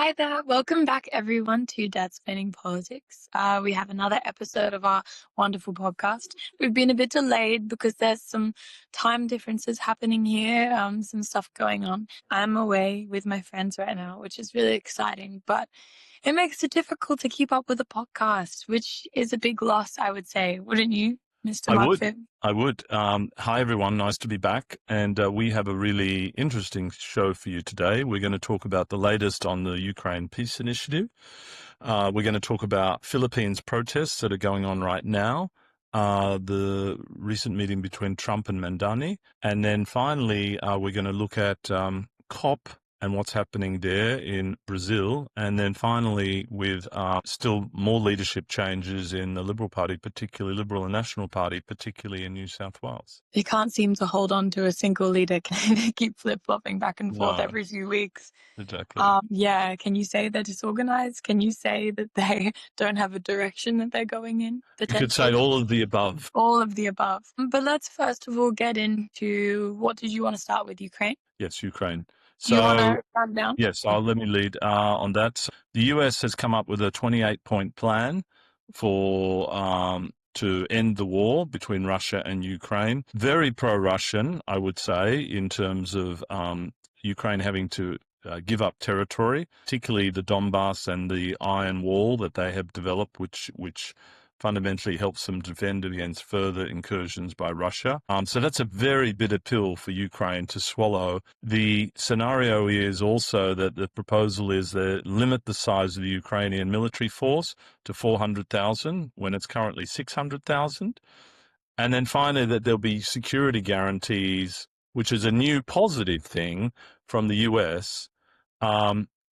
Hi there. Welcome back, everyone, to Dad's Planning Politics. We have another episode of our wonderful podcast. We've been a bit delayed because there's some time differences happening here, some stuff going on. I'm away with my friends right now, which is really exciting, but it makes it difficult to keep up with the podcast, which is a big loss, I would say. Wouldn't you, Mr. I would. Mugfit? I would. Hi, everyone. Nice to be back. And we have a really interesting show for you today. We're going to talk about the latest on the Ukraine peace initiative. We're going to talk about Philippines protests that are going on right now, the recent meeting between Trump and Mandani. And then finally, we're going to look at COP and what's happening there in Brazil. And then finally, with still more leadership changes in the Liberal Party, particularly Liberal and National Party, particularly in New South Wales. You can't seem to hold on to a single leader. They keep flip-flopping back and forth No, every few weeks. exactly. Yeah, can you say they're disorganized? Can you say that they don't have a direction that they're going in, You could say potentially? all of the above. All of the above. But let's first of all get into what did you want to start with, Ukraine? Yes, Ukraine. You want So, to run down? yes, let me lead on that. So the US has come up with a 28-point plan for to end the war between Russia and Ukraine. Very pro-Russian, I would say, in terms of Ukraine having to give up territory, particularly the Donbass and the iron wall that they have developed, which fundamentally helps them defend against further incursions by Russia. So that's a very bitter pill for Ukraine to swallow. The scenario is also that the proposal is to limit the size of the Ukrainian military force to 400,000 when it's currently 600,000. And then finally, that there'll be security guarantees, which is a new positive thing from the US.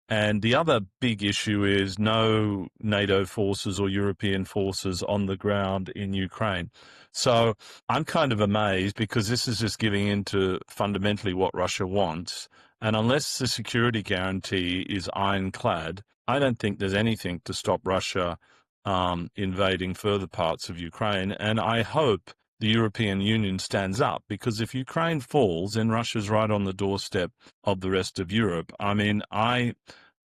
And the other big issue is no NATO forces or European forces on the ground in Ukraine. So I'm kind of amazed because this is just giving in to fundamentally what Russia wants. And unless the security guarantee is ironclad, I don't think there's anything to stop Russia invading further parts of Ukraine. And I hope the European Union stands up, because if Ukraine falls, then Russia's right on the doorstep of the rest of Europe. I mean, I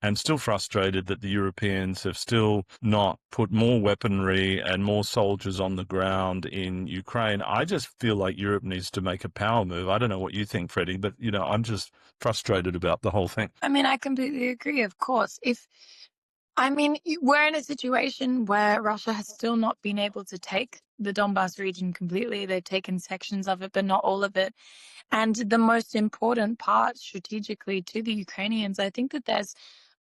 am still frustrated that the Europeans have still not put more weaponry and more soldiers on the ground in Ukraine. I just feel like Europe needs to make a power move. I don't know what you think, Freddie, but, I'm just frustrated about the whole thing. I mean, I completely agree, of course. We're in a situation where Russia has still not been able to take the Donbass region completely. They've taken sections of it, but not all of it. And the most important part strategically to the Ukrainians, I think that there's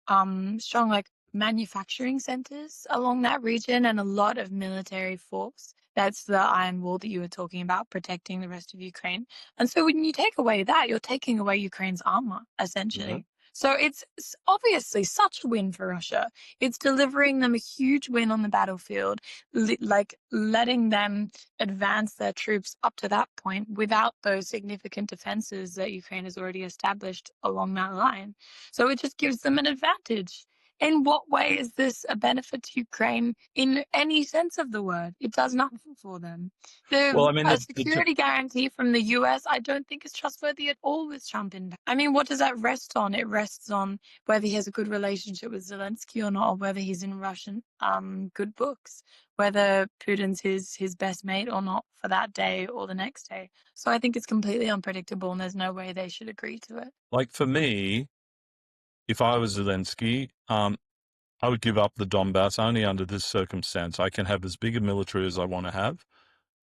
strong manufacturing centers along that region and a lot of military force. That's the iron wall that you were talking about, protecting the rest of Ukraine. And so when you take away that, you're taking away Ukraine's armor, essentially. So it's obviously such a win for Russia. It's delivering them a huge win on the battlefield, letting them advance their troops up to that point without those significant defenses that Ukraine has already established along that line. So it just gives them an advantage. In what way is this a benefit to Ukraine in any sense of the word? It does nothing for them. Well, I mean, A security guarantee from the US, I don't think is trustworthy at all with Trump in. I mean, what does that rest on? It rests on whether he has a good relationship with Zelensky or not, or whether he's in Russian good books, whether Putin's his best mate or not for that day or the next day. So I think it's completely unpredictable, and there's no way they should agree to it. like for me, if I was Zelensky, I would give up the Donbass only under this circumstance. I can have as big a military as I want to have.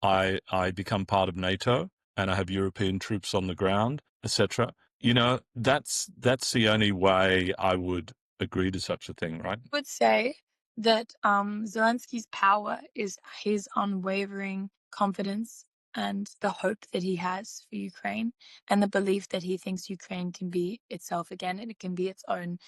I become part of NATO and I have European troops on the ground, etc. That's the only way I would agree to such a thing, right? I would say that Zelensky's power is his unwavering confidence and the hope that he has for Ukraine, and the belief that he thinks Ukraine can be itself again, and it can be its own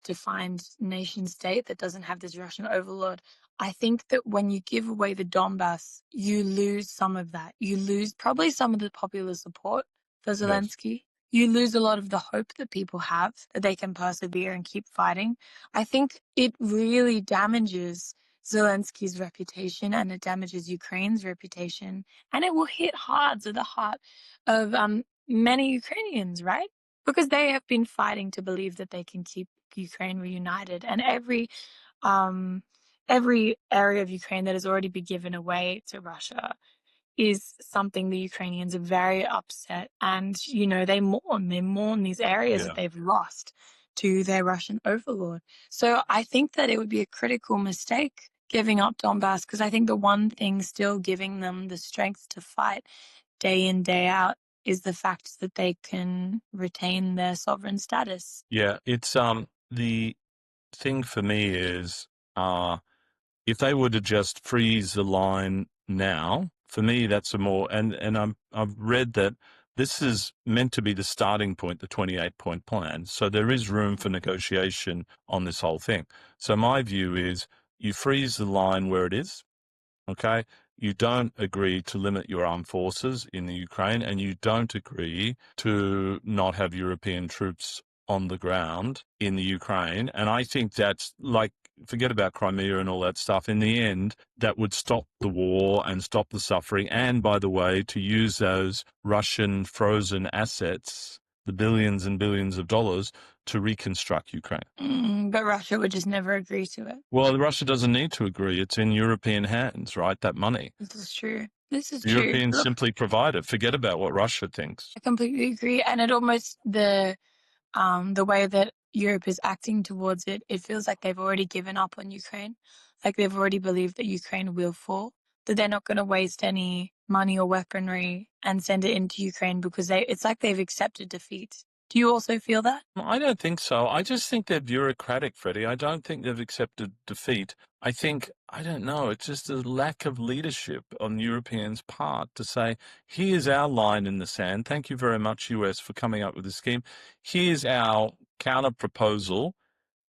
defined nation state that doesn't have this Russian overlord. I think that when you give away the Donbass, you lose some of that. You lose probably some of the popular support for Yes. Zelensky. You lose a lot of the hope that people have that they can persevere and keep fighting. I think it really damages Zelensky's reputation, and it damages Ukraine's reputation, and it will hit hard to the heart of many Ukrainians, right? because they have been fighting to believe that they can keep Ukraine reunited, and um, every area of Ukraine that has already been given away to Russia is something the Ukrainians are very upset, and they mourn these areas that Yeah. they've lost to their Russian overlord. So I think that it would be a critical mistake giving up Donbass, because I think the one thing still giving them the strength to fight day in, day out is the fact that they can retain their sovereign status. Yeah. It's the thing for me is if they were to just freeze the line now, for me that's a more and I've read that this is meant to be the starting point, the 28-point plan. So there is room for negotiation on this whole thing. So my view is you freeze the line where it is. Okay. You don't agree to limit your armed forces in the Ukraine, and you don't agree to not have European troops on the ground in the Ukraine. And I think that's like, forget about Crimea and all that stuff. In the end, that would stop the war and stop the suffering. And by the way, to use those Russian frozen assets, the billions and billions of dollars, to reconstruct Ukraine. But Russia would just never agree to it. Well, Russia doesn't need to agree. It's in European hands, right? That money. This is true. This is The true. Europeans Look, simply provide it. Forget about what Russia thinks. I completely agree. And it almost the way that Europe is acting towards it, it feels like they've already given up on Ukraine. Like they've already believed that Ukraine will fall, that they're not going to waste any money or weaponry and send it into Ukraine because it's like they've accepted defeat. Do you also feel that? I don't think so. I just think they're bureaucratic, Freddie. I don't think they've accepted defeat. I think, I don't know, it's just a lack of leadership on Europeans' part to say, here's our line in the sand. Thank you very much, US, for coming up with this scheme. Here's our counter proposal,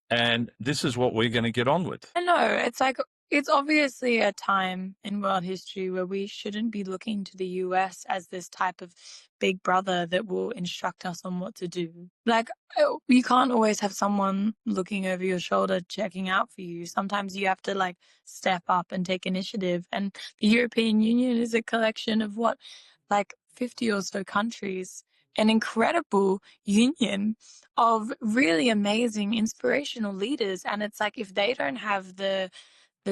and this is what we're going to get on with. I know. It's like it's obviously a time in world history where we shouldn't be looking to the US as this type of big brother that will instruct us on what to do. Like, you can't always have someone looking over your shoulder checking out for you. Sometimes you have to like step up and take initiative. And the European Union is a collection of what, like 50 or so countries, an incredible union of really amazing, inspirational leaders. And it's like if they don't have the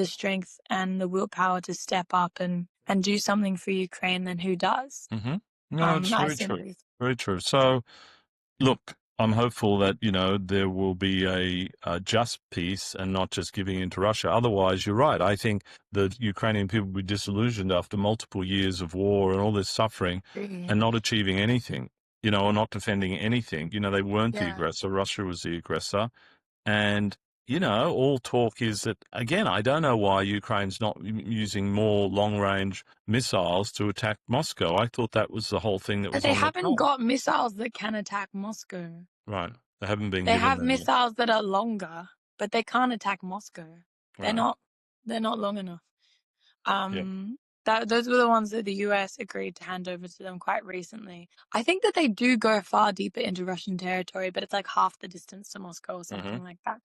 strength and the willpower to step up and do something for Ukraine, then who does? Hmm. No, it's I very true. simply Very true. So, look, I'm hopeful that, there will be a just peace and not just giving in to Russia. Otherwise, you're right. I think the Ukrainian people will be disillusioned after multiple years of war and all this suffering agree. and not achieving anything, or not defending anything. They weren't the Yeah. aggressor. Russia was the aggressor. And, all talk is that, again, I don't know why Ukraine's not using more long range missiles to attack Moscow. I thought that was the whole thing that But was they on the haven't card. got missiles that can attack Moscow. Right. They haven't been They given have them yet. missiles that are longer, but they can't attack Moscow. They're Right. not they're not long enough. Yeah. Um, those were the ones that the US agreed to hand over to them quite recently. I think that they do go far deeper into Russian territory, but it's like half the distance to Moscow or Hmm. something like that.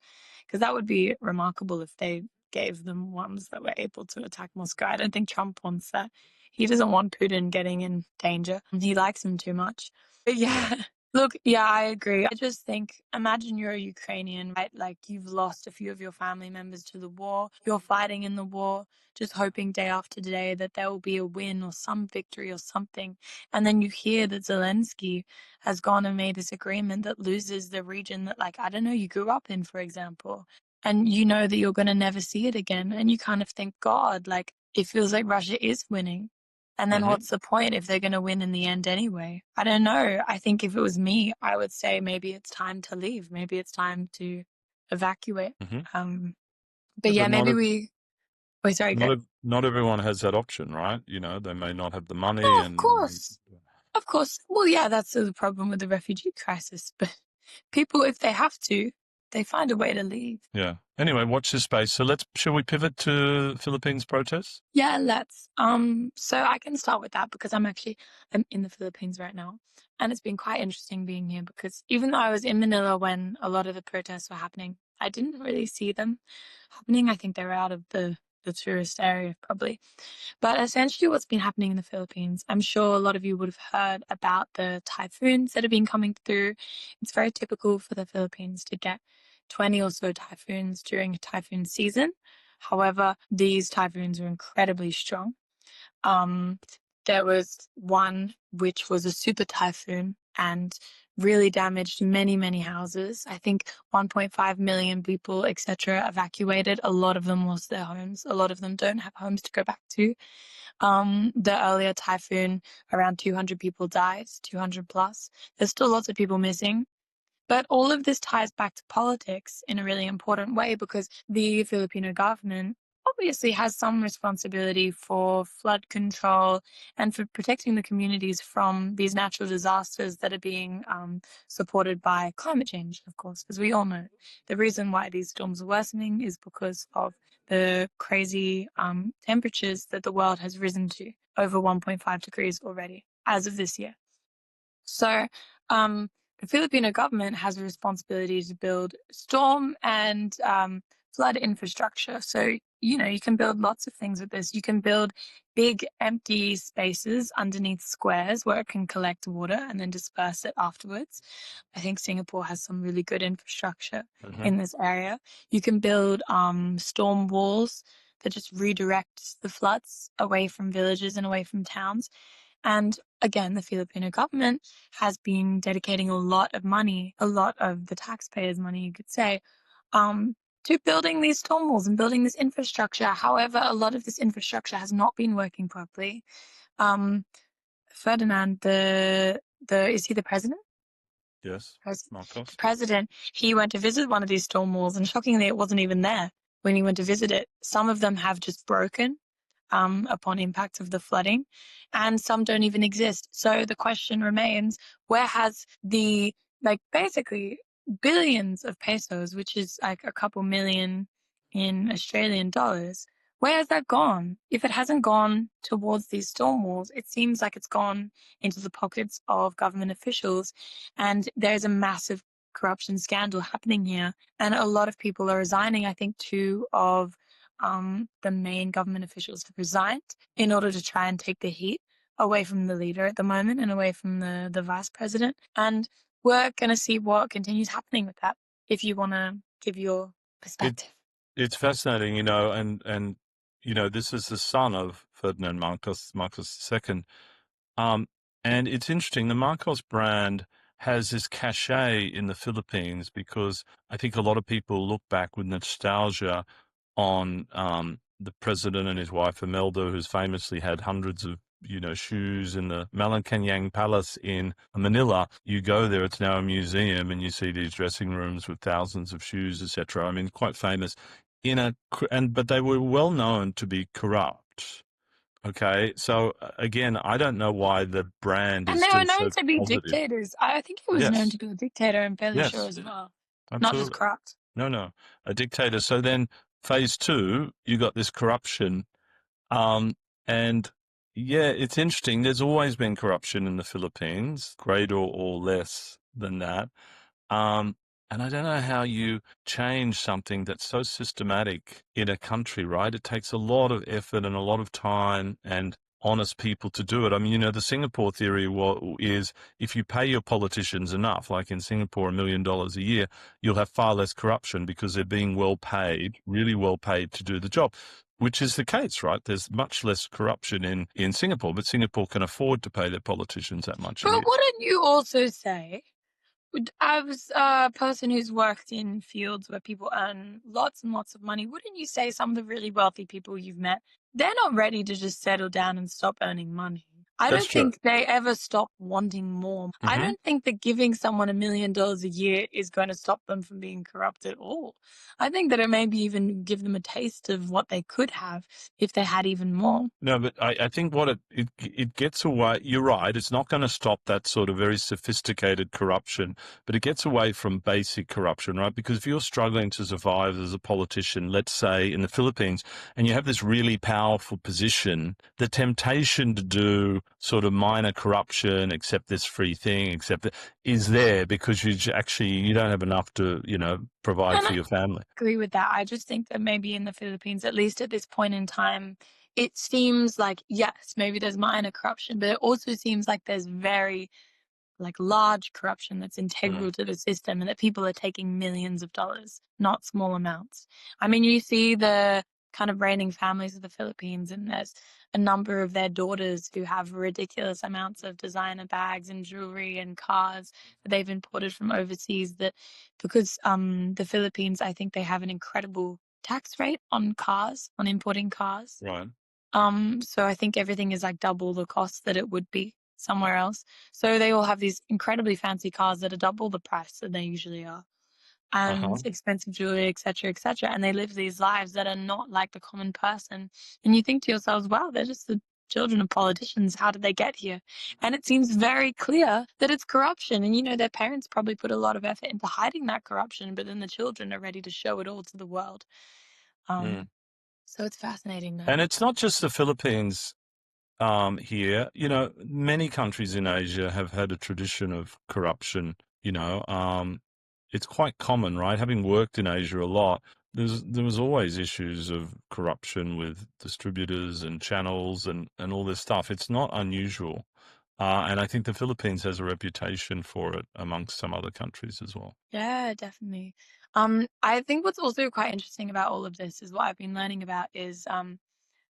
Because that would be remarkable if they gave them ones that were able to attack Moscow. I don't think Trump wants that. He doesn't want Putin getting in danger. He likes him too much. But Yeah. yeah, look, yeah, I agree. I just think, imagine you're a Ukrainian, right? Like you've lost a few of your family members to the war. You're fighting in the war, just hoping day after day that there will be a win or some victory or something. And then you hear that Zelensky has gone and made this agreement that loses the region that, like, I don't know, you grew up in, for example. And you know that you're going to never see it again. And you kind of think, God, like, it feels like Russia is winning. And then Hmm. what's the point if they're going to win in the end anyway? I don't know. I think if it was me, I would say maybe it's time to leave. Maybe it's time to evacuate. Hmm. Um, but Yeah, yeah, but maybe we. Wait, sorry, go. not everyone has that option, right? They may not have the money No, of and course. Of course. Well, yeah, that's the problem with the refugee crisis. But people, if they have to, they find a way to leave. yeah. Anyway, watch this space. So shall we pivot to Philippines protests? Yeah, let's. So I can start with that because I'm in the Philippines right now, and it's been quite interesting being here because even though I was in Manila when a lot of the protests were happening, I didn't really see them happening. I think they were out of the the tourist area probably. But essentially what's been happening in the Philippines, I'm sure a lot of you would have heard about the typhoons that have been coming through. It's very typical for the Philippines to get 20 or so typhoons during a typhoon season. However, these typhoons are incredibly strong. Um, there was one which was a super typhoon and really damaged many, many houses. I think 1.5 million people, etc., evacuated. A lot of them lost their homes. A lot of them don't have homes to go back to. The earlier typhoon, around 200 people died, 200 plus. There's still lots of people missing. But all of this ties back to politics in a really important way because the Filipino government obviously has some responsibility for flood control and for protecting the communities from these natural disasters that are being supported by climate change, of course, because we all know the reason why these storms are worsening is because of the crazy temperatures that the world has risen to over 1.5 degrees already as of this year. So, the Filipino government has a responsibility to build storm and flood infrastructure. So, you can build lots of things with this. You can build big empty spaces underneath squares where it can collect water and then disperse it afterwards. I think Singapore has some really good infrastructure in this area. You can build storm walls that just redirect the floods away from villages and away from towns. And again, the Filipino government has been dedicating a lot of money, a lot of the taxpayers' money, you could say, to building these storm walls and building this infrastructure. However, a lot of this infrastructure has not been working properly. Um, Ferdinand, the is he the president? Yes, The Marcos. president, he went to visit one of these storm walls, and shockingly, it wasn't even there when he went to visit it. Some of them have just broken upon impact of the flooding, and some don't even exist. So the question remains, where has the, like, basically billions of pesos, which is like a couple million in Australian dollars, where has that gone? If it hasn't gone towards these storm walls, it seems like it's gone into the pockets of government officials, and there's a massive corruption scandal happening here, and a lot of people are resigning. I think two of the main government officials have resigned in order to try and take the heat away from the leader at the moment and away from the vice president. And we're going to see what continues happening with that, if you want to give your It perspective. it's fascinating, and this is the son of Ferdinand Marcos II. Um, and it's interesting. The Marcos brand has this cachet in the Philippines because I think a lot of people look back with nostalgia on the president and his wife Imelda, who's famously had hundreds of shoes in the Malacanang Palace in Manila. You go there; it's now a museum, and you see these dressing rooms with thousands of shoes, etc. I mean, quite famous. But they were well known to be corrupt. Okay, so again, I don't know why the brand And is they were still known so to be positive. dictators. I think he was known Yes, to be a dictator, I'm fairly sure yes, as well, not just absolutely. corrupt. No, no, a dictator. So then, phase two, you got this corruption. Um, and yeah, it's interesting. There's always been corruption in the Philippines, greater or less than that. Um, and I don't know how you change something that's so systematic in a country, right? It takes a lot of effort and a lot of time and honest people to do it. I mean, the Singapore theory is if you pay your politicians enough, like in Singapore, $1 million a year, you'll have far less corruption because they're being well paid, really well paid to do the job. Which is the case, right? There's much less corruption in Singapore, but Singapore can afford to pay their politicians that much a But year. wouldn't you also say, as a person who's worked in fields where people earn lots and lots of money, wouldn't you say some of the really wealthy people you've met, they're not ready to just settle down and stop earning money? I That's don't true. think they ever stop wanting more. I Hmm. don't think that giving someone $1 million a year is going to stop them from being corrupt at all. I think that it maybe even give them a taste of what they could have if they had even more. No, but I think what it gets away. You're right. It's not going to stop that sort of very sophisticated corruption, but it gets away from basic corruption, right? Because if you're struggling to survive as a politician, let's say in the Philippines, and you have this really powerful position, the temptation to do sort of minor corruption, accept this free thing, is there because you don't have enough to, provide And for I your family. agree with that. I just think that maybe in the Philippines, at least at this point in time, it seems like, yes, maybe there's minor corruption, but it also seems like there's very like large corruption that's Mm, integral to the system and that people are taking millions of dollars, not small amounts. I mean, you see the kind of reigning families of the Philippines, and there's a number of their daughters who have ridiculous amounts of designer bags and jewelry and cars that they've imported from overseas that because the Philippines, I think they have an incredible tax rate on cars, on importing cars. right. So I think everything is like double the cost that it would be somewhere else. So they all have these incredibly fancy cars that are double the price that they usually are, and Uh-huh. expensive jewelry, etc., etc. And they live these lives that are not like the common person. And you think to yourselves, wow, they're just the children of politicians. How did they get here? And it seems very clear that it's corruption. And their parents probably put a lot of effort into hiding that corruption, but then the children are ready to show it all to the world. Mm. So it's fascinating And though. it's not just the Philippines here. Many countries in Asia have had a tradition of corruption. It's quite common, right? Having worked in Asia a lot, there was always issues of corruption with distributors and channels and all this stuff. It's not unusual. And I think the Philippines has a reputation for it amongst some other countries as well. Yeah, definitely. I think what's also quite interesting about all of this is what I've been learning about is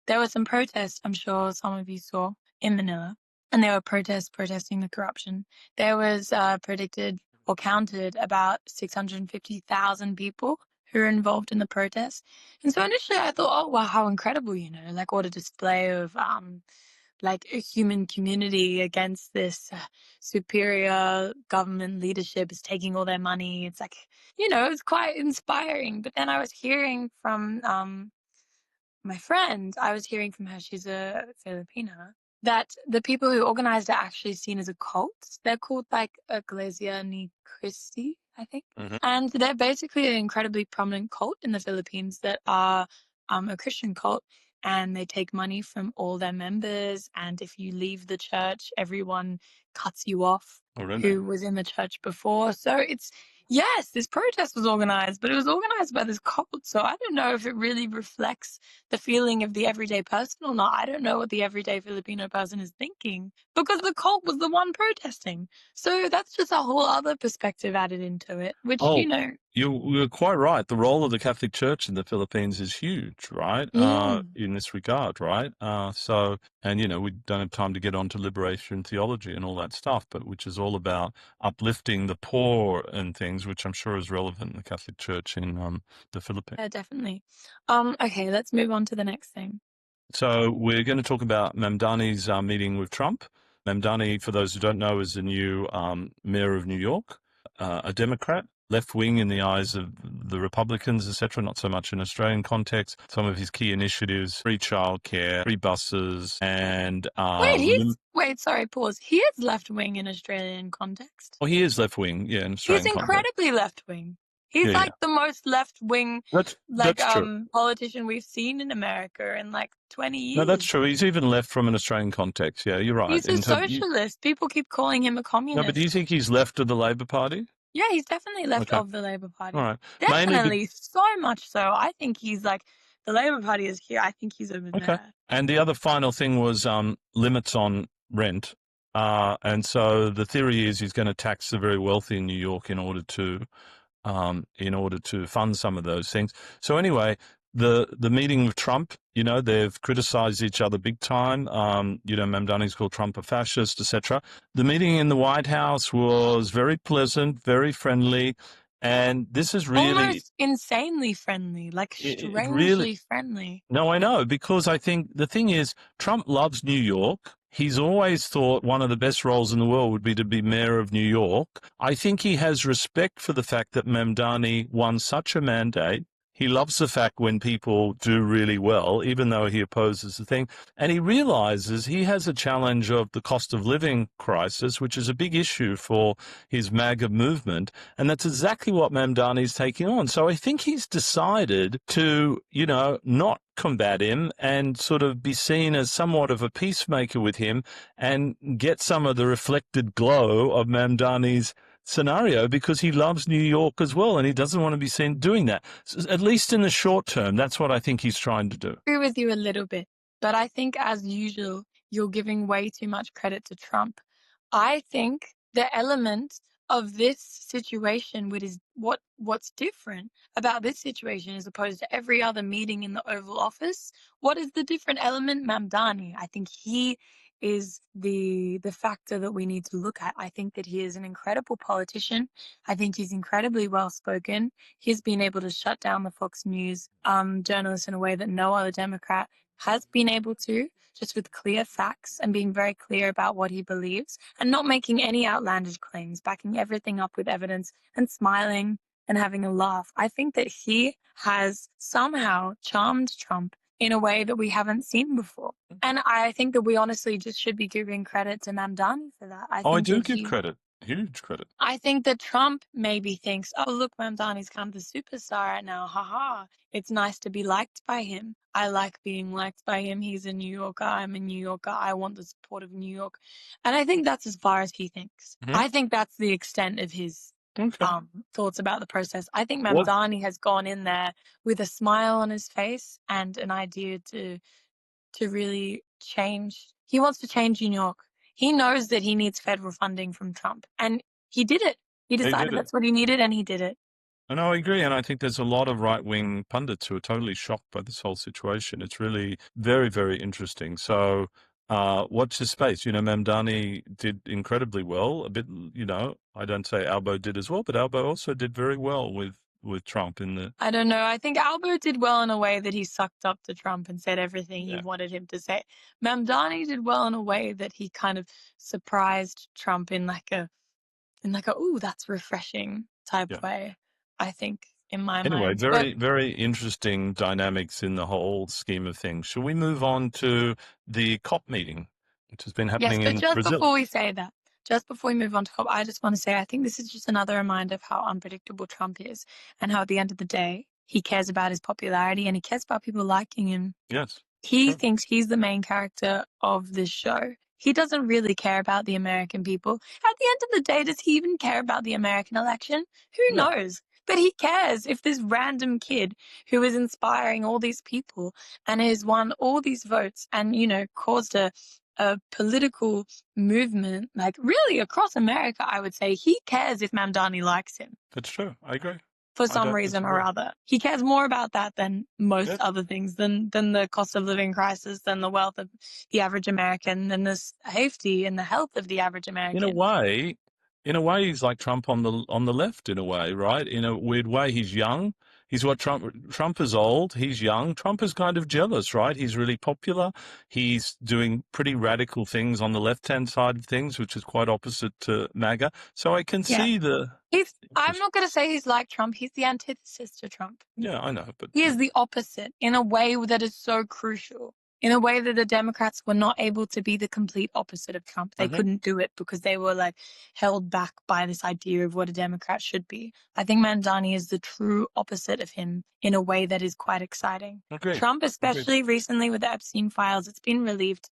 there were some protests, I'm sure some of you saw in Manila, and there were protests protesting the corruption. There was predicted or counted about 650,000 people who were involved in the protest. And so initially I thought, oh wow, how incredible, like what a display of like a human community against this superior government leadership is taking all their money. It's like, it's quite inspiring. But then I was hearing from my friend, I was hearing from her, she's a Filipina, that the people who organized it are actually seen as a cult. They're called like Iglesia Ni Cristi, I think. Hmm. And they're basically an incredibly prominent cult in the Philippines that are a Christian cult. And they take money from all their members. And if you leave the church, everyone cuts you off Oh, really? who was in the church before. So yes, this protest was organized, but it was organized by this cult. So I don't know if it really reflects the feeling of the everyday person or not. I don't know what the everyday Filipino person is thinking because the cult was the one protesting. So that's just a whole other perspective added into it, which, Oh, you're quite right. The role of the Catholic Church in the Philippines is huge, right? yeah, In this regard, right? And we don't have time to get on to liberation theology and all that stuff, but which is all about uplifting the poor and things, which I'm sure is relevant in the Catholic Church in the Philippines. yeah, definitely. Okay, let's move on to the next thing. So we're going to talk about Mamdani's meeting with Trump. Mamdani, for those who don't know, is the new mayor of New York, a Democrat, left wing in the eyes of the Republicans, etc. Not so much in Australian context. Some of his key initiatives: free childcare, free buses, and Sorry, pause. He is left wing in Australian context. well, he is left wing, yeah, in He's Australian context. incredibly left wing. He's Yeah, yeah, like the most left wing that's true. politician we've seen in America in like 20 No, that's years. true. He's even left from an Australian context. Yeah, you're right. He's a socialist. People keep calling him a No, but do you communist. think he's left of the Labor Party? Yeah, he's definitely left Okay, of the Labour all Party. right. Mainly Definitely, so much so. I think he's like the Labour Party is here. I think he's over Okay. there. And the other final thing was limits on rent. And so the theory is he's going to tax the very wealthy in New York in order to fund some of those things. So anyway, the meeting with Trump, they've criticized each other big time. Mamdani's called Trump a fascist, etc. The meeting in the White House was very pleasant, very friendly, and this is really, Almost insanely friendly, like it really, strangely friendly. no, I know, because I think the thing is, Trump loves New York. He's always thought one of the best roles in the world would be to be mayor of New York. I think he has respect for the fact that Mamdani won such a mandate. He loves the fact when people do really well, even though he opposes the thing. And he realizes he has a challenge of the cost of living crisis, which is a big issue for his MAGA movement. And that's exactly what Mamdani is taking on. So I think he's decided to, not combat him and sort of be seen as somewhat of a peacemaker with him and get some of the reflected glow of Mamdani's scenario, because he loves New York as well and he doesn't want to be seen doing that. So at least in the short term, that's what I think he's trying to do. Agree with you a little bit, but I think as usual, you're giving way too much credit to Trump. I think the element of this situation, which is what's different about this situation as opposed to every other meeting in the Oval Office. What is the different element? Mamdani. I think he is the factor that we need to look at. I think that he is an incredible politician. I think he's incredibly well spoken. He's been able to shut down the Fox News journalists in a way that no other Democrat has been able to, just with clear facts and being very clear about what he believes and not making any outlandish claims, backing everything up with evidence and smiling and having a laugh. I think that he has somehow charmed Trump in a way that we haven't seen before. And I think that we honestly just should be giving credit to Mamdani for that. Oh, I do give credit, huge credit. I think that Trump maybe thinks, oh, look, Mamdani's kind of the superstar right now. Haha. It's nice to be liked by him. I like being liked by him. He's a New Yorker. I'm a New Yorker. I want the support of New York. And I think that's as far as he thinks. I think that's the extent of his thoughts about the process. I think Mamdani has gone in there with a smile on his face and an idea to really change. He wants to change New York. He knows that he needs federal funding from Trump, and he did it. He decided that's what he needed, and he did it. And I agree, and I think there's a lot of right-wing pundits who are totally shocked by this whole situation. It's really very, very interesting. So watch this space. You know, Mamdani did incredibly well. A bit, you know, I don't say Albo did as well, but Albo also did very well with Trump in the... I don't know. I think Albo did well in a way that he sucked up to Trump and said everything he wanted him to say. Mamdani did well in a way that he kind of surprised Trump in like a ooh, that's refreshing type way, I think, in my Anyway, mind. very, very interesting dynamics in the whole scheme of things. Shall we move on to the COP meeting, which has been happening in just Brazil? before we say that, just before we move on to COP, I just want to say I think this is just another reminder of how unpredictable Trump is and how at the end of the day, he cares about his popularity and he cares about people liking him. Yes. He thinks he's the main character of this show. He doesn't really care about the American people. At the end of the day, does he even care about the American election? Who knows? But he cares if this random kid who is inspiring all these people and has won all these votes and, you know, caused a political movement, like really across America, I would say, he cares if Mamdani likes him. That's true. I agree. For some reason or other. He cares more about that than most other things, than the cost of living crisis, than the wealth of the average American, than the safety and the health of the average American. In a way, he's like Trump on the left, in a way, right? In a weird way, he's young. He's what Trump is old. He's young. Trump is kind of jealous, right? He's really popular. He's doing pretty radical things on the left-hand side of things, which is quite opposite to MAGA. So I can see I'm not going to say he's like Trump. He's the antithesis to Trump. Yeah, I know. But he is the opposite in a way that is so crucial. In a way that the Democrats were not able to be the complete opposite of Trump. They couldn't do it because they were like held back by this idea of what a Democrat should be. I think Mandani is the true opposite of him in a way that is quite exciting. Trump, especially recently with the Epstein files, it's been relieved.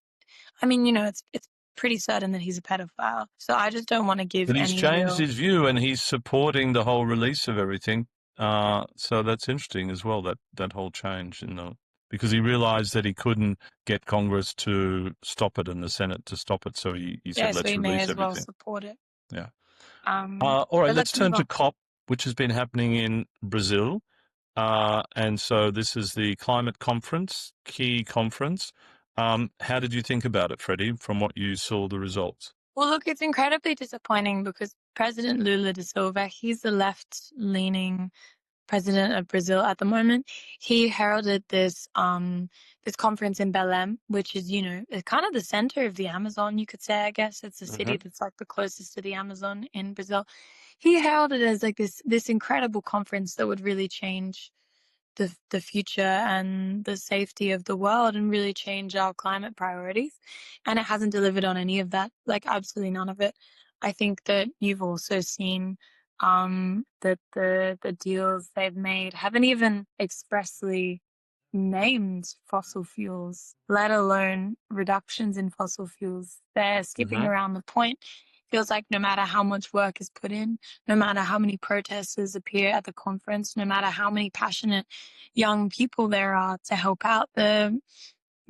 I mean, you know, it's pretty certain that he's a pedophile. So I just don't want to give any... But he's changed his view and he's supporting the whole release of everything. So that's interesting as well, that whole change in the... Because he realized that he couldn't get Congress to stop it and the Senate to stop it. So he said, let's release everything. So he may as well support it. Yeah. All right, let's turn to COP, which has been happening in Brazil. And so this is the climate conference, key conference. How did you think about it, Freddie, from what you saw the results? Well, look, it's incredibly disappointing because President Lula da Silva, he's the left-leaning president of Brazil at the moment. He heralded this conference in Belém, which is, you know, kind of the center of the Amazon, you could say, I guess. It's the city that's like the closest to the Amazon in Brazil. He heralded it as like this incredible conference that would really change the future and the safety of the world and really change our climate priorities. And it hasn't delivered on any of that, like absolutely none of it. I think that you've also seen that the deals they've made haven't even expressly named fossil fuels, let alone reductions in fossil fuels. They're skipping Hmm. around the point. Feels like no matter how much work is put in, no matter how many protesters appear at the conference, no matter how many passionate young people there are to help out, the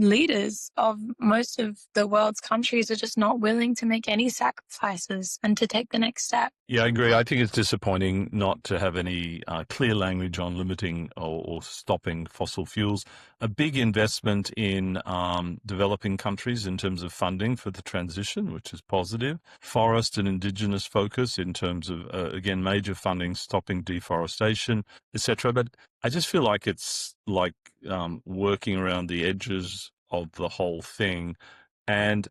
leaders of most of the world's countries are just not willing to make any sacrifices and to take the next step. Yeah, I agree. I think it's disappointing not to have any clear language on limiting or stopping fossil fuels. A big investment in developing countries in terms of funding for the transition, which is positive. Forest and indigenous focus in terms of, again, major funding, stopping deforestation, etc. But I just feel like it's like working around the edges of the whole thing. And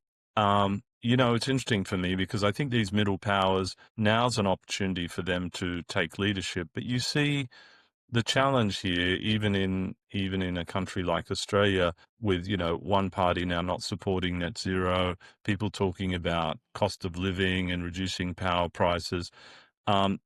it's interesting for me because I think these middle powers, now's an opportunity for them to take leadership. But you see the challenge here, even in a country like Australia, with one party now not supporting net zero, people talking about cost of living and reducing power prices. And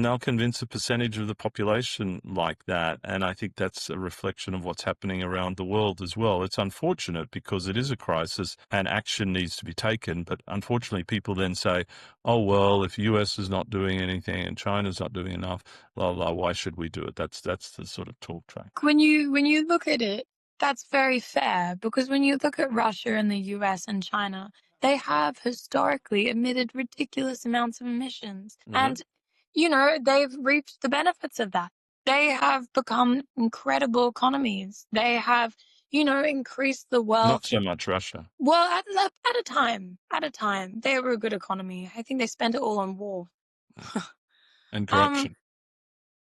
they'll convince a percentage of the population like that. And I think that's a reflection of what's happening around the world as well. It's unfortunate because it is a crisis and action needs to be taken. But unfortunately, people then say, oh, well, if US is not doing anything and China's not doing enough, blah, blah, why should we do it? That's the sort of talk track. When you look at it, that's very fair because when you look at Russia and the US and China, they have historically emitted ridiculous amounts of emissions. Hmm. And, they've reaped the benefits of that. They have become incredible economies. They have, increased the Not wealth. so much Russia Well, at a time, they were a good economy. I think they spent it all on war. and Um, corruption.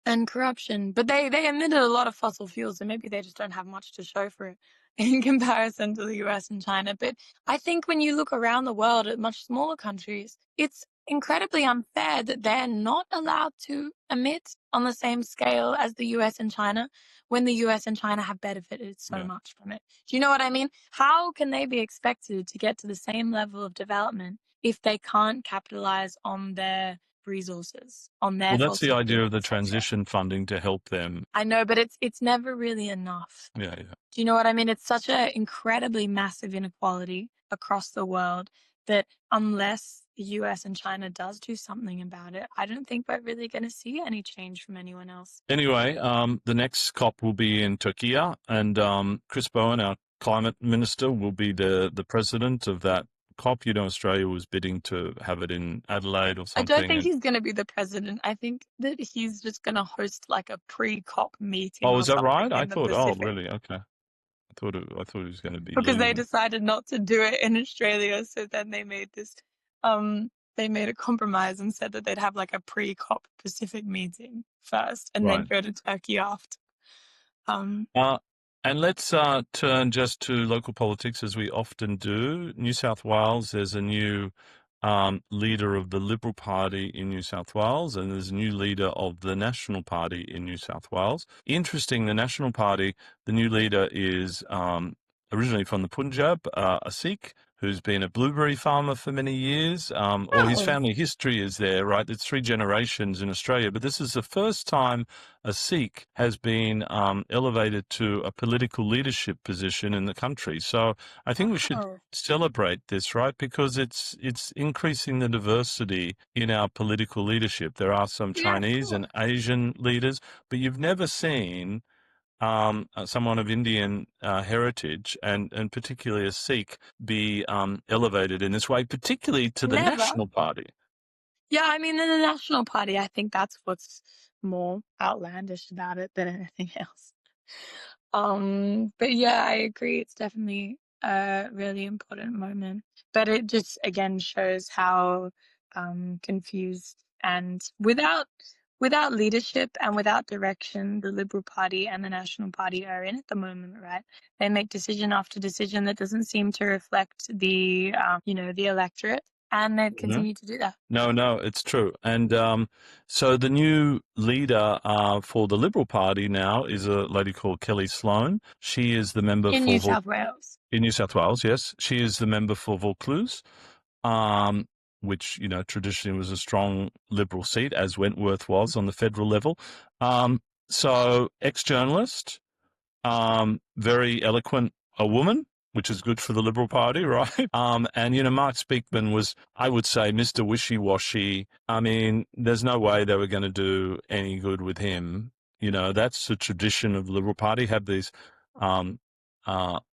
and corruption. But they emitted a lot of fossil fuels, so maybe they just don't have much to show for it in comparison to the US and China. But I think when you look around the world at much smaller countries, it's incredibly unfair that they're not allowed to emit on the same scale as the US and China when the US and China have benefited so Yeah. much from it. Do you know what I mean? How can they be expected to get to the same level of development if they can't capitalize on their resources, on Well, their that's the fossil idea fuels, of the etc. transition funding to help them. I know, but it's never really enough. Yeah, yeah. Do you know what I mean? It's such an incredibly massive inequality across the world that unless the US and China does do something about it, I don't think we're really going to see any change from anyone else. Anyway, the next COP will be in Turkey, and Chris Bowen, our climate minister, will be the president of that COP. Australia was bidding to have it in Adelaide or I don't something. think And he's going to be the president. I think that he's just going to host like a pre-COP meeting oh, or is that something right? I in the thought. Oh, Pacific. really? Okay. I thought he was going to be Because they leading it. decided not to do it in Australia. So then they made a compromise and said that they'd have like a pre-COP Pacific meeting first and then Right. go to Turkey after. Um, Uh, and let's turn just to local politics as we often do. New South Wales, there's a new leader of the Liberal Party in New South Wales, and there's a new leader of the National Party in New South Wales. Interesting, the National Party, the new leader is originally from the Punjab, a Sikh who's been a blueberry farmer for many years, or his oh, family history is there, right? It's three generations in Australia, but this is the first time a Sikh has been elevated to a political leadership position in the country. So I think we should wow. celebrate this, right? Because it's increasing the diversity in our political leadership. There are some Yeah, of Chinese and course. Asian leaders, but you've never seen someone of Indian heritage and particularly a Sikh be elevated in this way, particularly to the Never. National Party. Yeah, I mean, in the National Party, I think that's what's more outlandish about it than anything else. But yeah, I agree. It's definitely a really important moment. But it just again shows how confused and without leadership and without direction the Liberal Party and the National Party are in at the moment, right? They make decision after decision that doesn't seem to reflect the electorate, and they continue to do that. No, no, it's true. And so the new leader for the Liberal Party now is a lady called Kelly Sloan. She is the member In for New South Wales. in New South Wales, yes. She is the member for Vaucluse, um, which, traditionally was a strong Liberal seat, as Wentworth was on the federal level. So ex-journalist, very eloquent a woman, which is good for the Liberal Party, right? And, Mark Speakman was, I would say, Mr. Wishy-Washy. I mean, there's no way they were going to do any good with him. That's the tradition of the Liberal Party, have these um,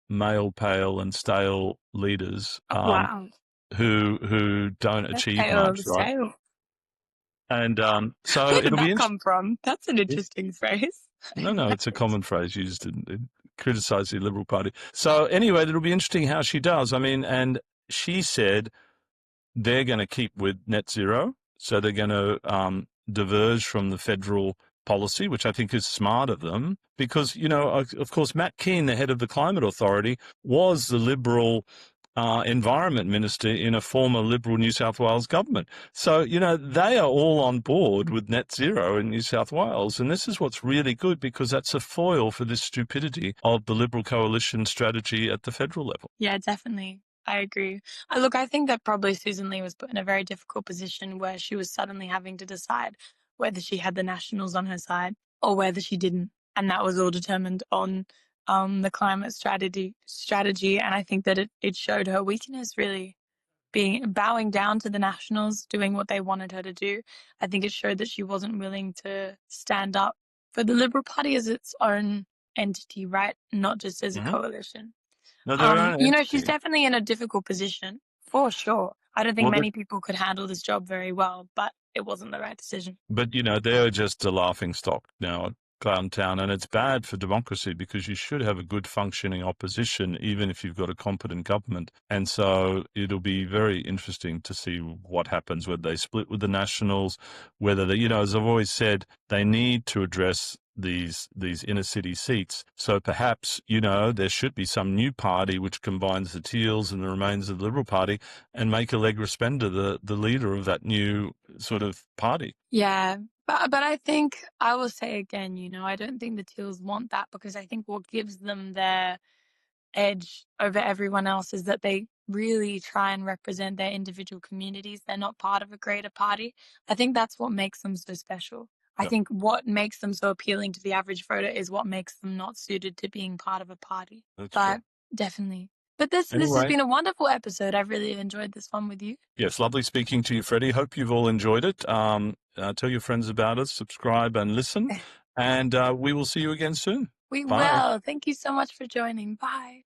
male, pale and stale leaders Oh, wow. who don't That's achieve tail of much, the right? tail. And so Where did it'll be that interesting. come from? That's an interesting phrase. I No, love it's a it. common phrase used in criticize the Liberal Party. So anyway, it'll be interesting how she does. I mean, and she said they're going to keep with net zero, so they're going to diverge from the federal policy, which I think is smart of them, because of course, Matt Keane, the head of the Climate Authority, was the Liberal environment minister in a former Liberal New South Wales government. So, they are all on board with net zero in New South Wales. And this is what's really good, because that's a foil for this stupidity of the Liberal coalition strategy at the federal level. Yeah, definitely. I agree. Look, I think that probably Susan Lee was put in a very difficult position where she was suddenly having to decide whether she had the Nationals on her side or whether she didn't. And that was all determined on the climate strategy. And I think that it showed her weakness, really, being bowing down to the Nationals, doing what they wanted her to do. I think it showed that she wasn't willing to stand up for the Liberal Party as its own entity, right? Not just as a Mm-hmm. coalition. No, their own She's entity. definitely in a difficult position, for sure. I don't think Well, many people could handle this job very well, but it wasn't the right decision. but they're just a laughing stock now at Clown Town, and it's bad for democracy, because you should have a good functioning opposition, even if you've got a competent government. And so it'll be very interesting to see what happens, whether they split with the Nationals, whether they, as I've always said, they need to address these inner city seats. So perhaps, there should be some new party which combines the Teals and the remains of the Liberal Party, and make Allegra Spender the leader of that new sort of party. Yeah, but I think I will say again, I don't think the Teals want that, because I think what gives them their edge over everyone else is that they really try and represent their individual communities. They're not part of a greater party. I think that's what makes them so special. I Yeah, think what makes them so appealing to the average voter is what makes them not suited to being part of a party. that's true. But definitely. But this has Anyway, been a wonderful episode. I've really enjoyed this one with you. yes, lovely speaking to you, Freddie. Hope you've all enjoyed it. Tell your friends about us, subscribe and listen, and we will see you again soon. We Bye. will. Thank you so much for joining. Bye.